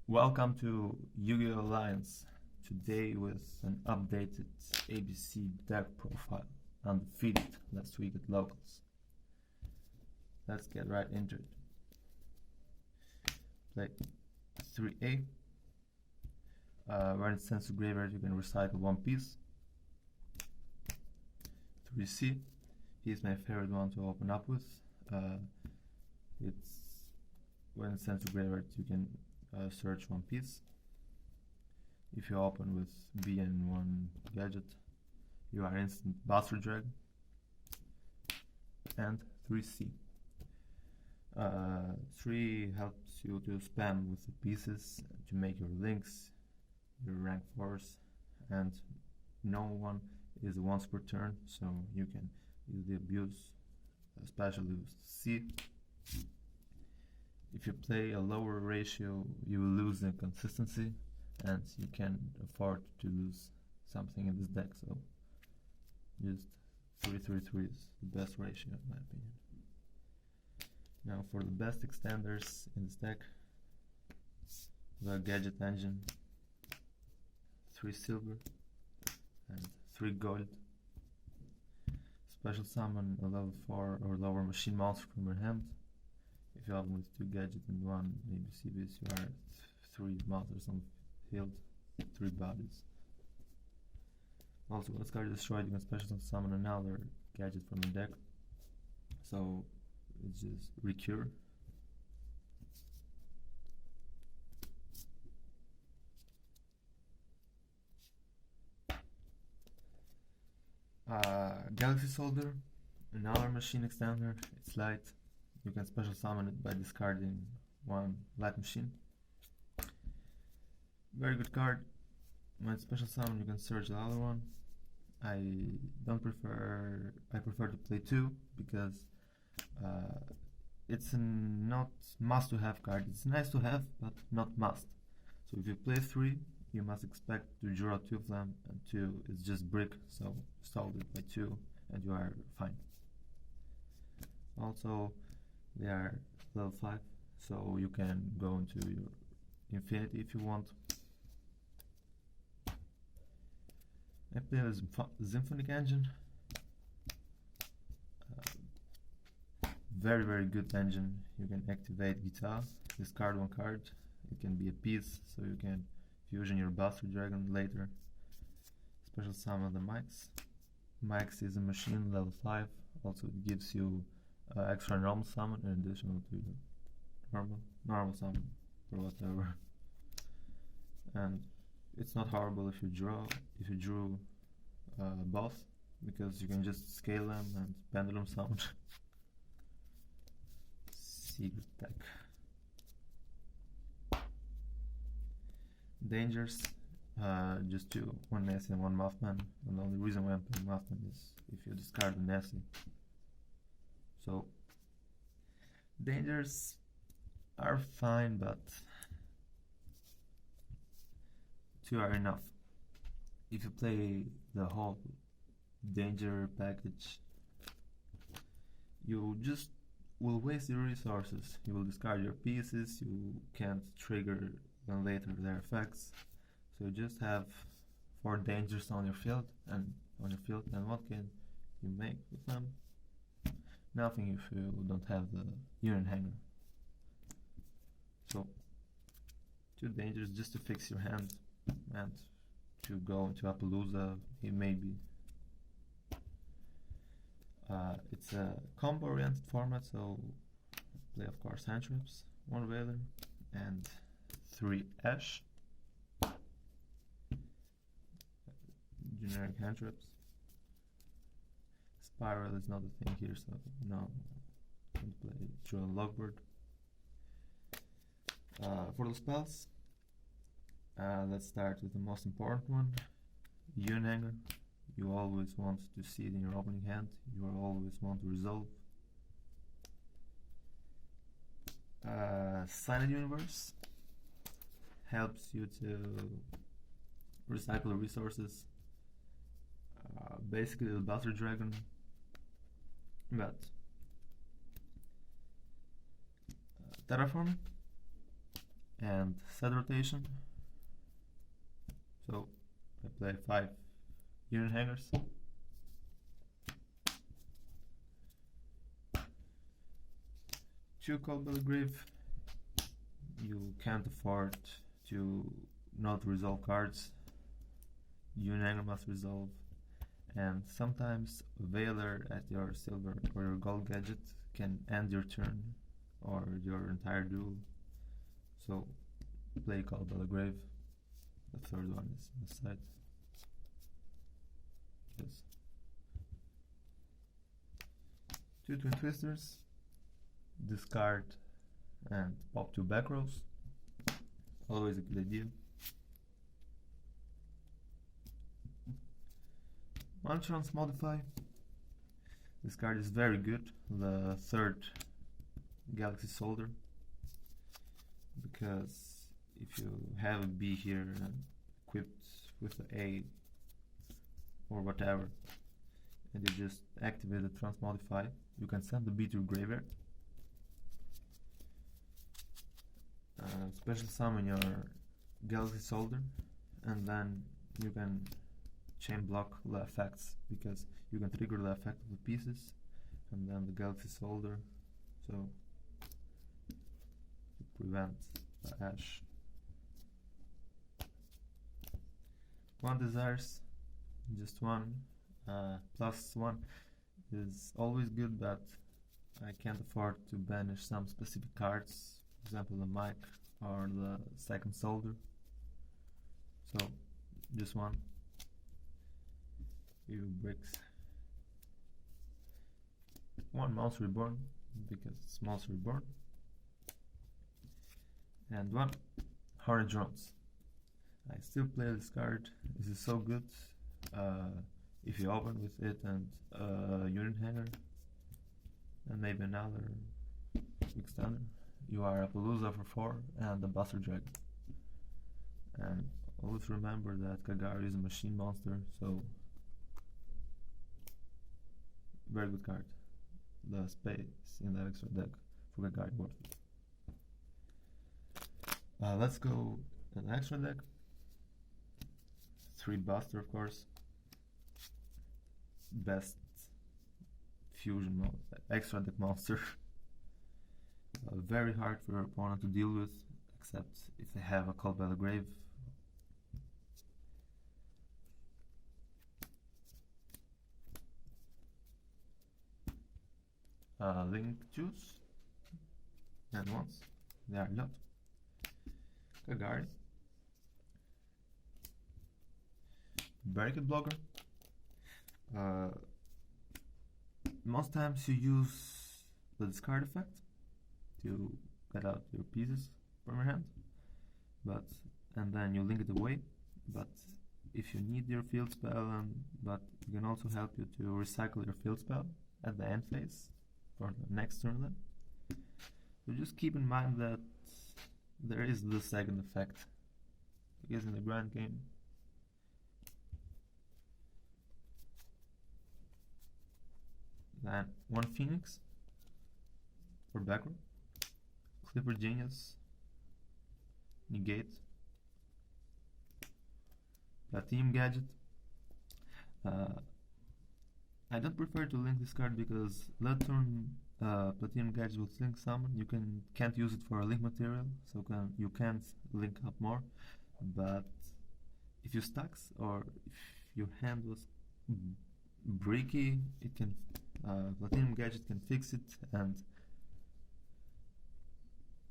Welcome to YGO-Alliance, today with an updated ABC deck profile, undefeated last week at locals. Let's get right into it. Play 3A. When it sends to graveyard, you can recycle one piece. 3C. He's my favorite one to open up with. It's when it sends to graveyard, you can search one piece. If you open with B and one gadget, you are instant Buster Dragon. And 3C. 3 helps you to spam with the pieces to make your links, your rank 4s, and no one is once per turn, so you can easily abuse, especially with C. If you play a lower ratio, you will lose in consistency, and you can afford to lose something in this deck, so just 3-3-3 is the best ratio in my opinion. Now for the best extenders in this deck, the Gadget Engine, 3 silver and 3 gold. Special summon a level 4 or lower machine monster from your hand. If you open with 2 gadgets and 1 maybe CBs, you are at 3 monsters on field, 3 bodies. Also, when this card is destroyed, you can special summon another gadget from your deck. So it's just recur. Galaxy Soldier, another machine extender. It's light. You can special summon it by discarding one light machine. Very good card. When special summon, you can search the other one. I prefer to play 2 because it's not must to have card. It's nice to have, but not must. So if you play 3, you must expect to draw 2 of them, and 2 is just brick, so solve it by 2 and you are fine. Also, they are level 5, so you can go into your infinity if you want. I play with Symphonic Engine. Very good engine. You can activate Guitar, discard one card. It can be a piece, so you can fusion your Buster Dragon later. Special summon the Mix. Mix is a machine level 5. Also, it gives you extra normal summon in addition to the normal summon or whatever. And it's not horrible if you drew both, because you can just scale them and pendulum summon. Secret deck. Dangers, just 2, 1 Nessie and 1 Mothman, and the only reason why I'm playing Mothman is if you discard the Nessie. So dangers are fine, but 2 are enough. If you play the whole danger package, you just will waste your resources. You will discard your pieces, you can't trigger then later their effects, so you just have 4 dangers on your field, and what can you make with them? Nothing if you don't have the Union Hanger. So 2 dangers just to fix your hand and to go into Appaloosa, maybe. It's a combo oriented format, so play of course hand traps, 1 Veiler and 3 Ash. Generic hand traps. Spiral is not a thing here, so no, don't play through a logboard. For the spells, let's start with the most important one, Union Hanger. You always want to see it in your opening hand. You always want to resolve. Silent Universe helps you to recycle resources. Basically the Buster Dragon, but Terraform and set rotation. So I play 5 unit hangers. Two Cold Belly Grave. You can't afford to not resolve cards. Unit hanger must resolve. And sometimes Veiler at your silver or your gold gadget can end your turn or your entire duel. So play Cold Belly Grave. The third one is on the side. Yes. 2 Twin Twisters. Discard and pop 2 back rows. Always a good idea. 1 chance modify. This card is very good. The third Galaxy Soldier. Because if you have a B here and equipped with the A or whatever, and you just activate the transmodify, you can send the B to your graveyard. Special summon your Galaxy Soldier, and then you can chain block the effects, because you can trigger the effect of the pieces and then the Galaxy Soldier, so to prevent the Ash. 1 Desires, just 1, +1 is always good, but I can't afford to banish some specific cards, for example the mic or the second soldier, so just 1. Few bricks. 1 Mouse Reborn, because it's Mouse Reborn, and 1 Hornet Drones. I still play this card. This is so good. If you open with it and unit hanger and maybe another extender, you are a Palooza for 4 and a Buster Dragon. And always remember that Kagari is a machine monster, so very good card. The space in the extra deck for Kagari worth it. Let's go an extra deck. 3 Buster, of course. Best fusion mode, extra deck monster. Very hard for your opponent to deal with, except if they have a Cold Belly Grave. Link Juice, and once they are not. Kagari, Barricade Blocker. Most times you use the discard effect to get out your pieces from your hand, and then you link it away. But if you need your field spell, but it can also help you to recycle your field spell at the end phase for the next turn then. So just keep in mind that there is the second effect, because in the grand game then 1 Phoenix for backrow, Clipper Genius, negate, Platinum Gadget. I don't prefer to link this card because late turn Platinum Gadget with Link Summon, you can't use it for a link material, so you can't link up more. But if you stacks or if your hand was breaky, it can Platinum Gadget can fix it, and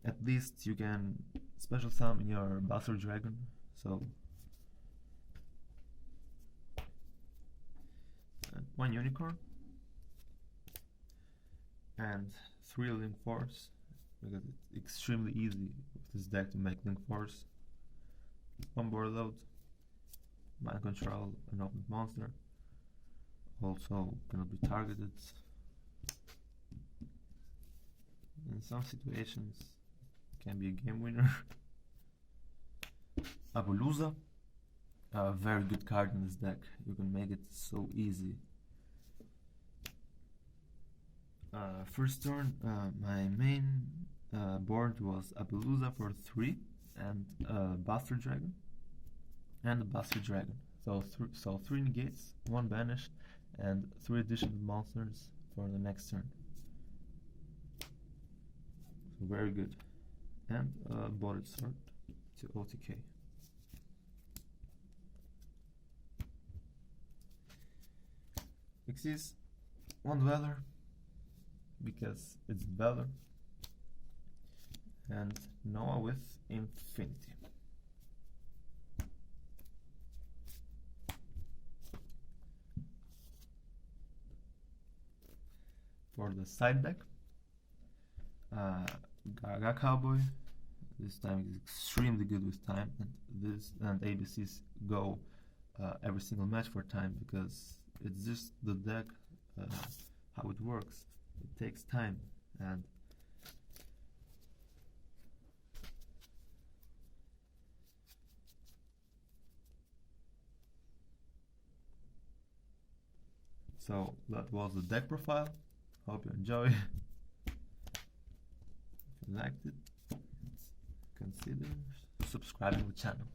at least you can special summon your Buster Dragon. So 1 Unicorn and 3 Link Force, because it's extremely easy with this deck to make Link Force. 1 board load, Mind Control, an open monster, also cannot be targeted. In some situations can be a game winner. Abuluza, a very good card in this deck. You can make it so easy. First turn, my main board was Appaloosa for 3 and Buster Dragon and a Buster Dragon. So 3 negates, 1 banished, and 3 additional monsters for the next turn. So very good. And Bodied Sword to OTK. Xyz 1 Dweller because it's Dweller, and Noah with Infinity. For the side deck, Gaga Cowboy. This time is extremely good with time, and ABCs go every single match for time because it's just the deck, how it works. It takes time, and so that was the deck profile. Hope you enjoy. If you liked it, consider subscribing to the channel.